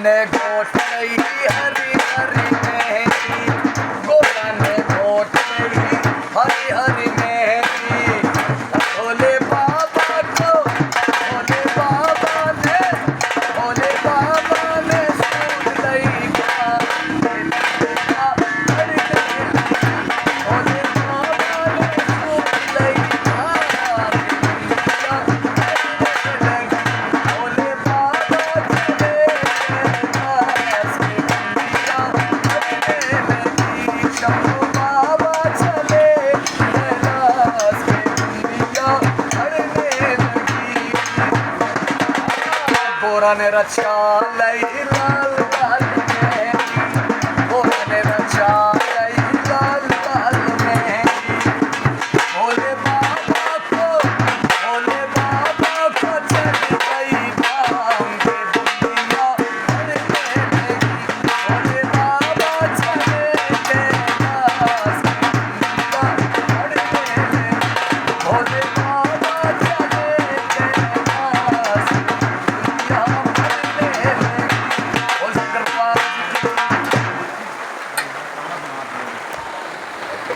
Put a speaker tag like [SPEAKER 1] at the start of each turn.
[SPEAKER 1] ने गोट लई हरी हरी मेहंदी, गोरा ने गोट लई हरी हरी मेहंदी। भोले बाबा को भोले बाबा ने भोले बाबा ने सूट लई भोले बाबा ने सूट लई गोरा ने रक्षा लई